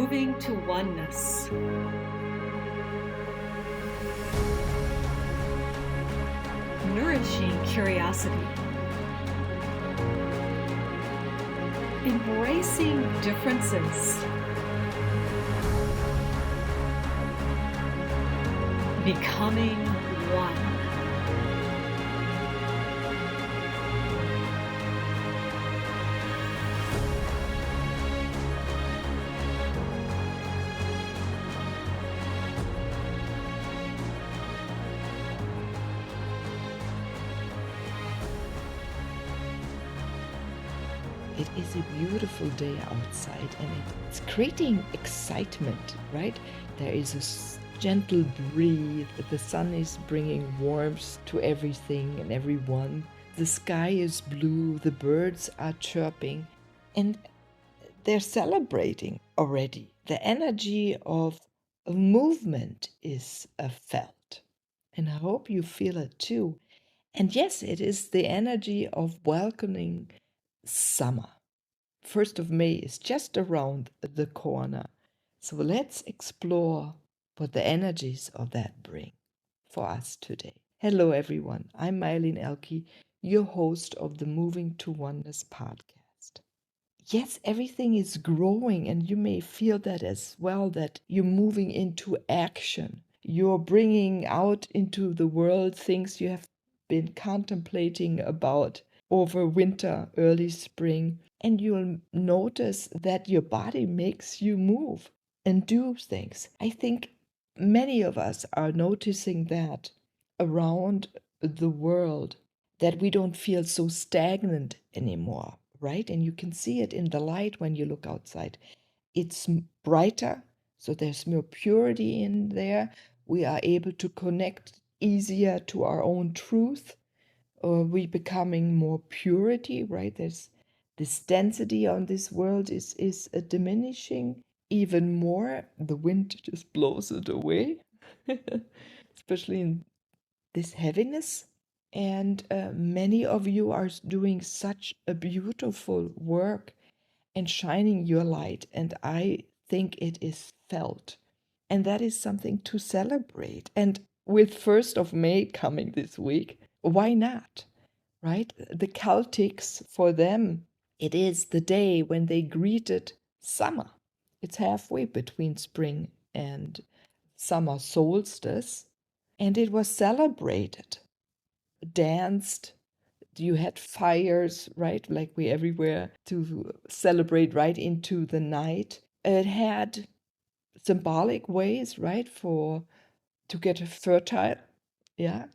moving to oneness. Nourishing curiosity. Embracing differences. Becoming one. It is a beautiful day outside and it's creating excitement, right? There is a gentle breeze, the sun is bringing warmth to everything and everyone. The sky is blue, the birds are chirping, and they're celebrating already. The energy of movement is felt, and I hope you feel it too. And yes, it is the energy of welcoming summer. 1st of May is just around the corner. So let's explore what the energies of that bring for us today. Hello, everyone. I'm Meilin Ehlke, your host of the Moving to Oneness podcast. Yes, everything is growing, and you may feel that as well, that you're moving into action. You're bringing out into the world things you have been contemplating about over winter, early spring, and you'll notice that your body makes you move and do things. I think many of us are noticing that around the world, that we don't feel so stagnant anymore, right? And you can see it in the light when you look outside. It's brighter, so there's more purity in there. We are able to connect easier to our own truth. We becoming more purity, right? There's this density on this world is diminishing even more. The wind just blows it away, especially in this heaviness. And many of you are doing such a beautiful work and shining your light, and I think it is felt. And that is something to celebrate. And with 1st of May coming this week, why not? Right? The Celtics, for them, it is the day when they greeted summer. It's halfway between spring and summer solstice, and it was celebrated, danced. You had fires, right? Like we everywhere to celebrate right into the night. It had symbolic ways, right, for to get fertile, yeah,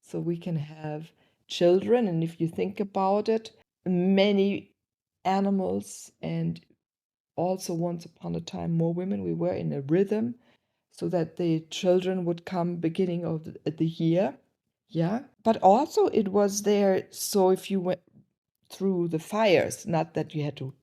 so we can have children. And if you think about it, many animals, and also once upon a time more women, we were in a rhythm so that the children would come beginning of the year, yeah. But also it was there, so if you went through the fires, not that you had to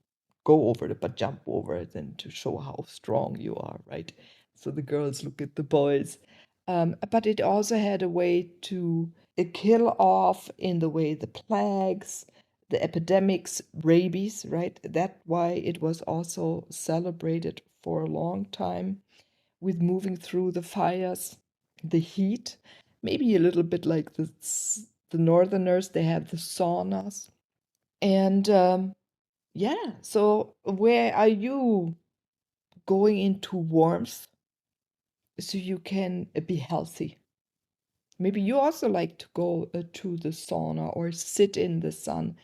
go over it, but jump over it, and to show how strong you are, right? So the girls look at the boys. But it also had a way to kill off, in the way, the plagues, the epidemics, rabies, right? That's why it was also celebrated for a long time, with moving through the fires, the heat, maybe a little bit like the northerners, they have the saunas. And yeah, so where are you going into warmth so you can be healthy? Maybe you also like to go to the sauna or sit in the sun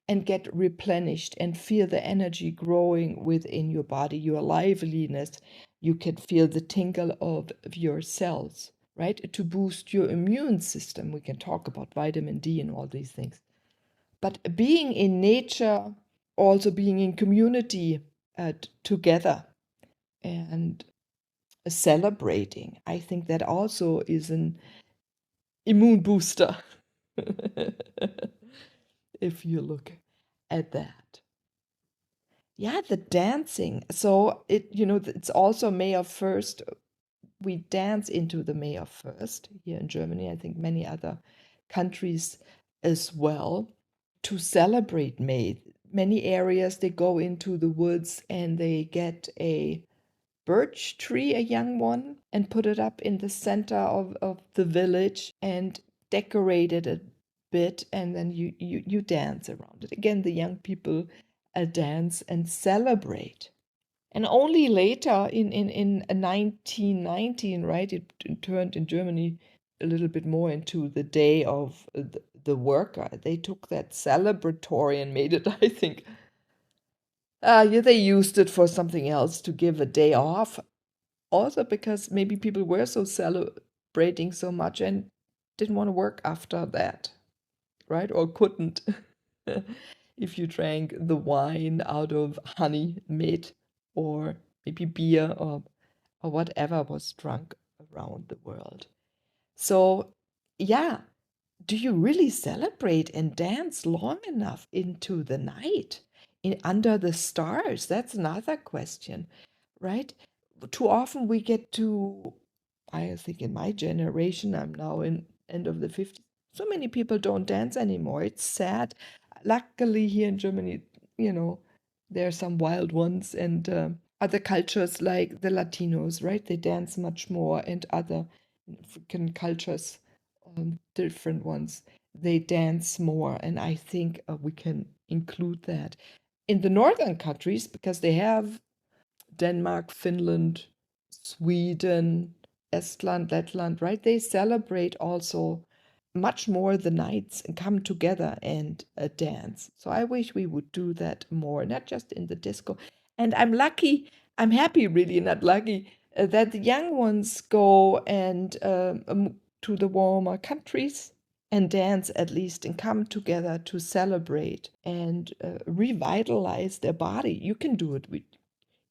and get replenished and feel the energy growing within your body, your liveliness. You can feel the tingle of your cells, right? To boost your immune system. We can talk about vitamin D and all these things. But being in nature, also being in community together and celebrating, I think that also is an immune booster. If you look at that. Yeah, the dancing. So it's also May of 1st. We dance into the May of 1st here in Germany. I think many other countries as well, to celebrate May. Many areas, they go into the woods and they get a birch tree, a young one, and put it up in the center of the village and decorate it a bit, and then you dance around it. Again, the young people dance and celebrate. And only later in 1919, right, it turned in Germany a little bit more into the day of the worker. They took that celebratory and made it, I think, yeah, they used it for something else to give a day off. Also because maybe people were so celebrating so much and didn't want to work after that, right? Or couldn't. If you drank the wine out of honey made or maybe beer or whatever was drunk around the world. So, yeah, do you really celebrate and dance long enough into the night under the stars? That's another question, right? Too often we get to, I think in my generation, I'm now in end of the 50s, so many people don't dance anymore. It's sad. Luckily here in Germany, there are some wild ones and other cultures like the Latinos, right? They dance much more, and other African cultures, different ones, they dance more. And I think we can include that. In the northern countries, because they have Denmark, Finland, Sweden, Estland, Letland, right? They celebrate also much more the nights and come together and dance. So I wish we would do that more, not just in the disco. And I'm happy, really, not lucky, that the young ones go and to the warmer countries and dance at least and come together to celebrate and revitalize their body. You can do it with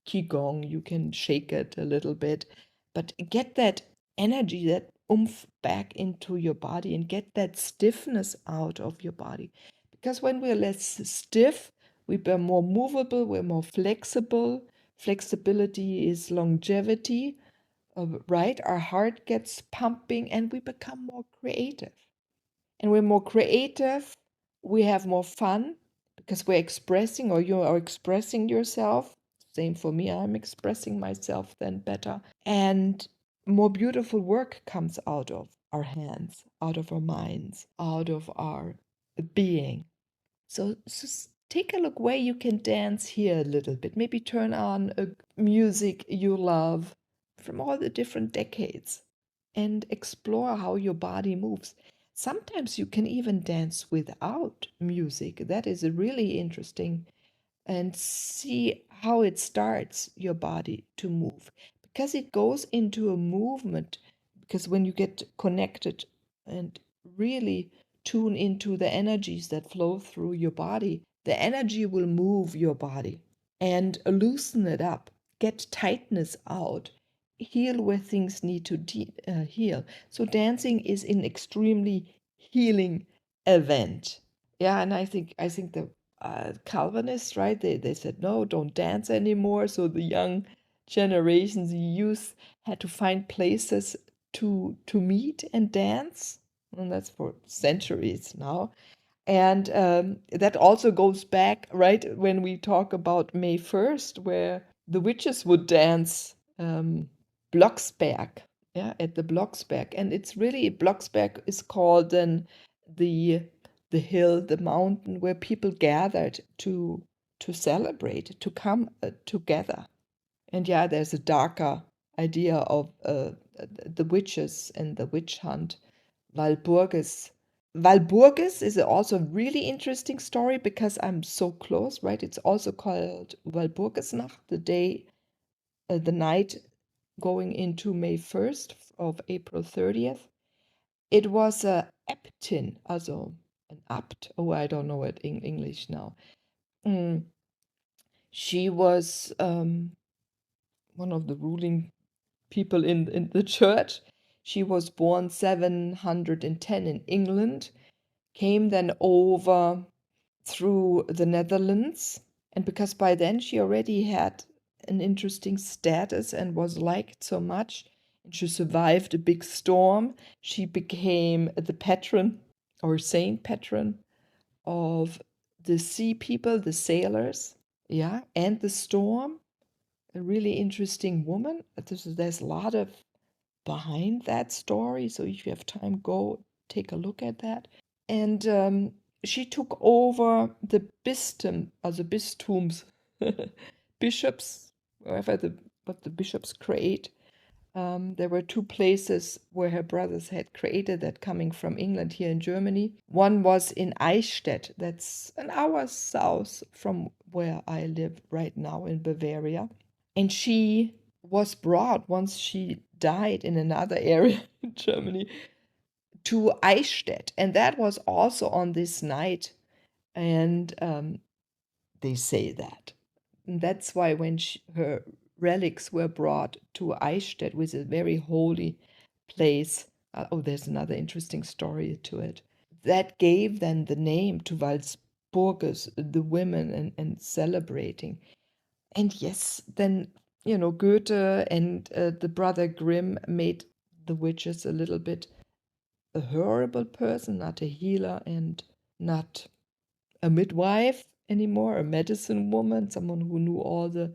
qigong, you can shake it a little bit, but get that energy, that oomph back into your body and get that stiffness out of your body. Because when we're less stiff, we're more movable, we're more flexible. Flexibility is longevity, right? Our heart gets pumping and we become more creative. And we're more creative, we have more fun because we're expressing, or you are expressing yourself. Same for me, I'm expressing myself then better. And more beautiful work comes out of our hands, out of our minds, out of our being. So just take a look where you can dance here a little bit. Maybe turn on a music you love from all the different decades and explore how your body moves. Sometimes you can even dance without music. That is a really interesting, and see how it starts your body to move, because it goes into a movement. Because when you get connected and really tune into the energies that flow through your body, the energy will move your body and loosen it up, get tightness out, heal where things need to heal. So dancing is an extremely healing event. Yeah, and I think the Calvinists, right? They said no, don't dance anymore. So the young generations, the youth, had to find places to meet and dance, and that's for centuries now. And that also goes back, right, when we talk about May 1st, where the witches would dance Blocksberg, yeah, at the Blocksberg. And it's really, Blocksberg is called then the hill, the mountain where people gathered to celebrate, to come together. And yeah, there's a darker idea of the witches and the witch hunt. Walpurgis. Walpurgis is also a really interesting story because I'm so close, right? It's also called Walpurgisnacht, the night going into May 1st of April 30th. It was a Äbtin, also an Abt. Oh, I don't know it in English now. She was one of the ruling people in the church. She was born 710 in England, came then over through the Netherlands, and because by then she already had an interesting status and was liked so much, and she survived a big storm, she became the patron or saint patron of the sea people, the sailors, yeah, and the storm. a really interesting woman. There's a lot of behind that story. So if you have time, go take a look at that. And she took over the bistum, also bistums, bishops, wherever what the bishops create. There were two places where her brothers had created that coming from England here in Germany. One was in Eichstätt, that's an hour south from where I live right now in Bavaria. And she was brought, once she died in another area in Germany, to Eichstätt. And that was also on this night. And they say that. And that's why when her relics were brought to Eichstätt, which is a very holy place. There's another interesting story to it. That gave then the name to Walpurgis, the women, and celebrating. And yes, then, Goethe and the brother Grimm made the witches a little bit a horrible person, not a healer and not a midwife anymore, a medicine woman, someone who knew all the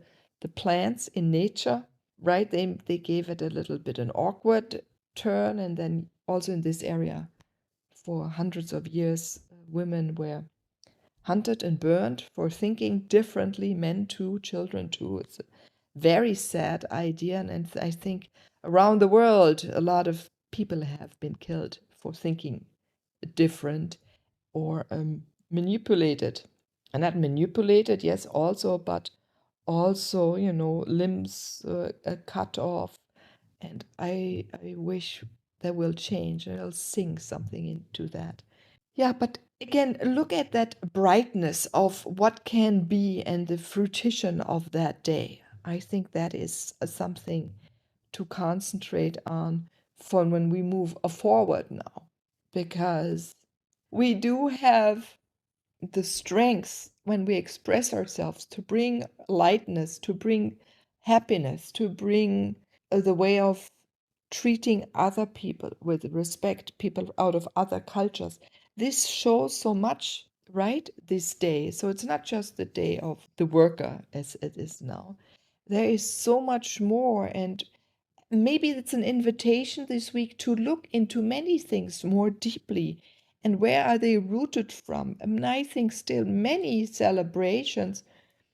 plants in nature, right? They gave it a little bit an awkward turn, and then also in this area for hundreds of years, women were hunted and burned for thinking differently, men too, children too. It's a very sad idea, and I think around the world a lot of people have been killed for thinking different or manipulated. And not manipulated, yes, also, but also, limbs cut off. And I wish that will change, and I'll sing something into that. Yeah, but again, look at that brightness of what can be and the fruition of that day. I think that is something to concentrate on for when we move forward now, because we do have the strength when we express ourselves to bring lightness, to bring happiness, to bring the way of treating other people with respect, people out of other cultures. This shows so much, right? This day. So it's not just the day of the worker as it is now. There is so much more. And maybe it's an invitation this week to look into many things more deeply. And where are they rooted from? I mean, I think still many celebrations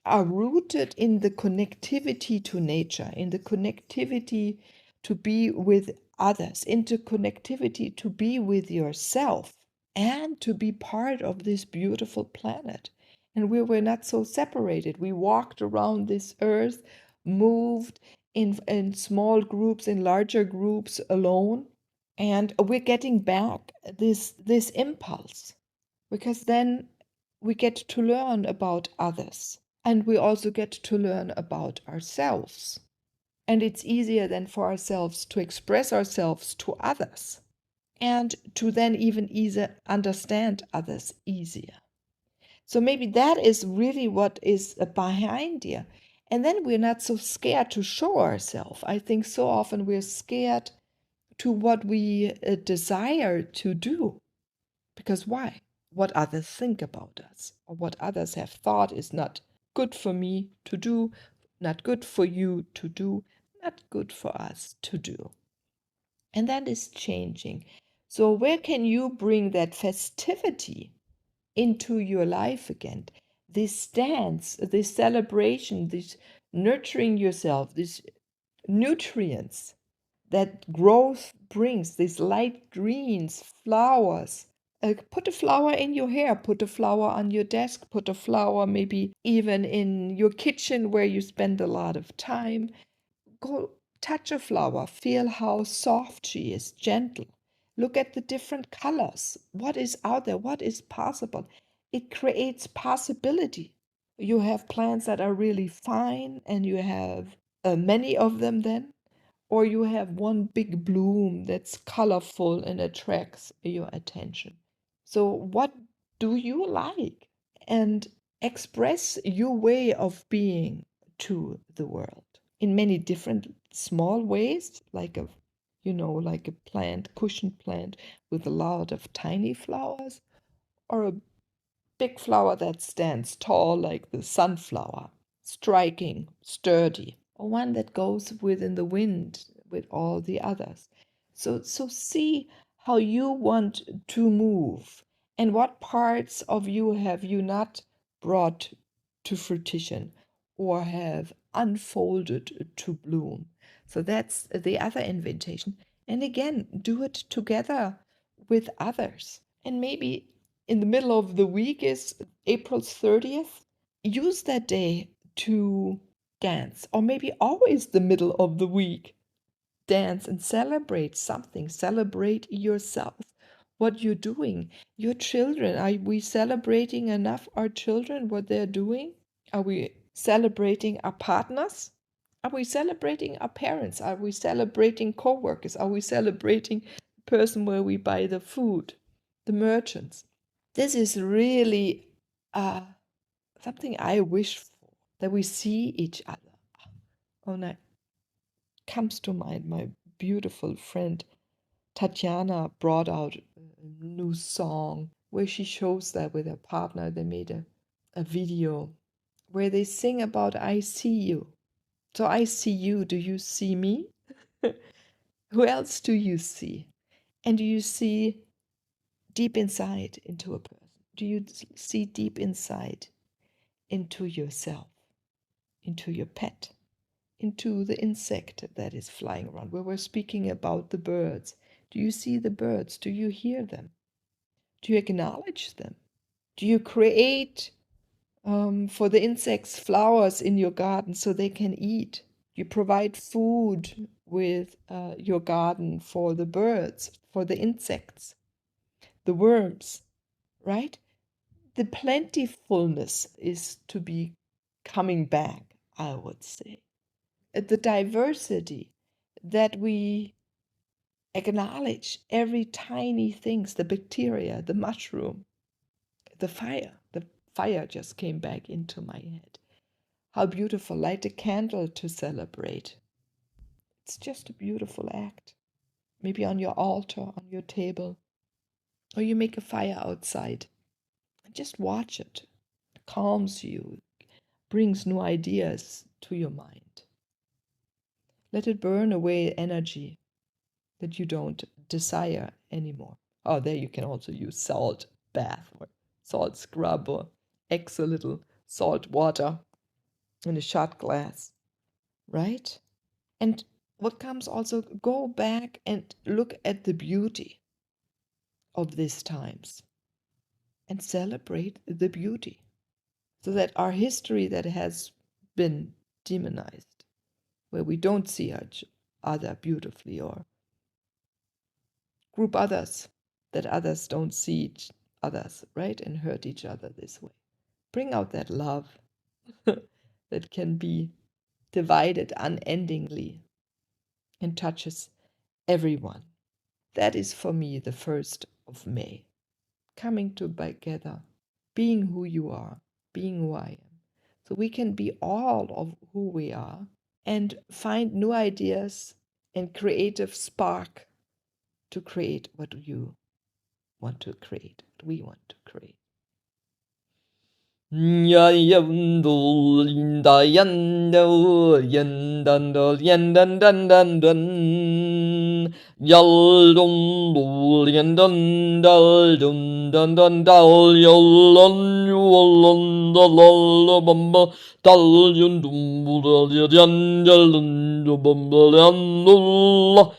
are rooted in the connectivity to nature, in the connectivity to be with others, into connectivity to be with yourself, and to be part of this beautiful planet. And we were not so separated. We walked around this earth, moved in small groups, in larger groups, alone. And we're getting back this impulse, because then we get to learn about others, and we also get to learn about ourselves. And it's easier then for ourselves to express ourselves to others, and to then even easier understand others easier. So maybe that is really what is behind here. And then we're not so scared to show ourselves. I think so often we're scared to what we desire to do. Because why? What others think about us, or what others have thought is not good for me to do, not good for you to do, not good for us to do. And that is changing. So, where can you bring that festivity into your life again? This dance, this celebration, this nurturing yourself, these nutrients that growth brings, these light greens, flowers. Put a flower in your hair, put a flower on your desk, put a flower maybe even in your kitchen where you spend a lot of time. Go touch a flower, feel how soft she is, gentle. Look at the different colors. What is out there? What is possible? It creates possibility. You have plants that are really fine, and you have many of them then, or you have one big bloom that's colorful and attracts your attention. So, what do you like? And express your way of being to the world in many different small ways, like like a plant, cushion plant with a lot of tiny flowers, or a big flower that stands tall, like the sunflower, striking, sturdy. or one that goes within the wind with all the others. So see how you want to move and what parts of you have you not brought to fruition or have unfolded to bloom. So that's the other invitation. And again, do it together with others. And maybe in the middle of the week is April 30th. Use that day to dance, or maybe always the middle of the week. Dance and celebrate something. Celebrate yourself, what you're doing. Your children, are we celebrating enough our children, what they're doing? Are we celebrating our partners? Are we celebrating our parents? Are we celebrating co-workers? Are we celebrating the person where we buy the food, the merchants? This is really something I wish for, that we see each other. Oh, now comes to mind my beautiful friend Tatjana brought out a new song where she shows that with her partner. They made a video where they sing about I see you. So I see you. Do you see me? Who else do you see? And do you see deep inside into a person? Do you see deep inside into yourself, into your pet, into the insect that is flying around? We were speaking about the birds. Do you see the birds? Do you hear them? Do you acknowledge them? Do you create for the insects flowers in your garden so they can eat? You provide food with your garden for the birds, for the insects, the worms, right? The plentifulness is to be coming back, I would say. The diversity that we acknowledge, every tiny things, the bacteria, the mushroom, the fire just came back into my head. How beautiful. Light a candle to celebrate. It's just a beautiful act. Maybe on your altar, on your table, or you make a fire outside and just watch it. It calms you, brings new ideas to your mind. Let it burn away energy that you don't desire anymore. Oh, there you can also use salt bath or salt scrub or a little salt water in a shot glass, right? And what comes also, go back and look at the beauty of these times and celebrate the beauty, so that our history that has been demonized, where we don't see each other beautifully or group others, that others don't see each others, right, and hurt each other this way. Bring out that love that can be divided unendingly and touches everyone. That is for me the 1st of May. Coming together, being who you are, being who I am. So we can be all of who we are and find new ideas and creative spark to create what you want to create, what we want to create. Yayandul yindayandul yandandul yandandandandan Yaldundul yandandal dundandandal Yalan yuwalandalala Dal yundumbul yandalundubambal yandullah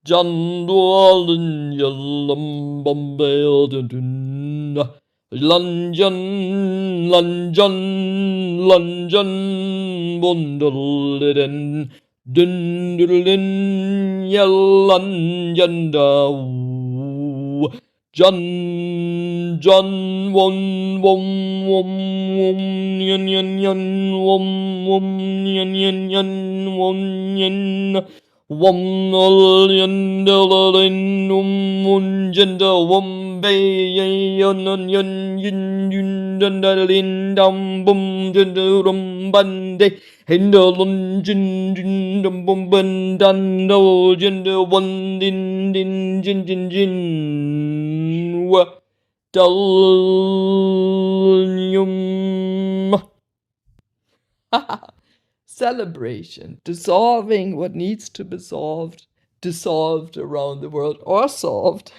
Jandualun yalam bambel dundun Lungeon, lungeon, lungeon, bundleden, dundlin, yellungeon, dow. John, wom, yen, yen. Wom yendalin gender wom bay yin dalin dum bum gender bande hinderlun jin dum bum bandan do gender one din wa dal celebration, dissolving what needs to be dissolved around the world or solved.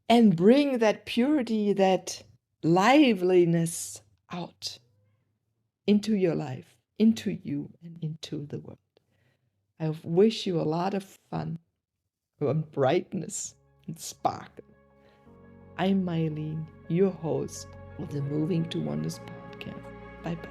And bring that purity, that liveliness out into your life, into you, and into the world. I wish you a lot of fun, and brightness, and sparkle. I'm Meilin, your host of the Moving to Oneness podcast. Bye-bye.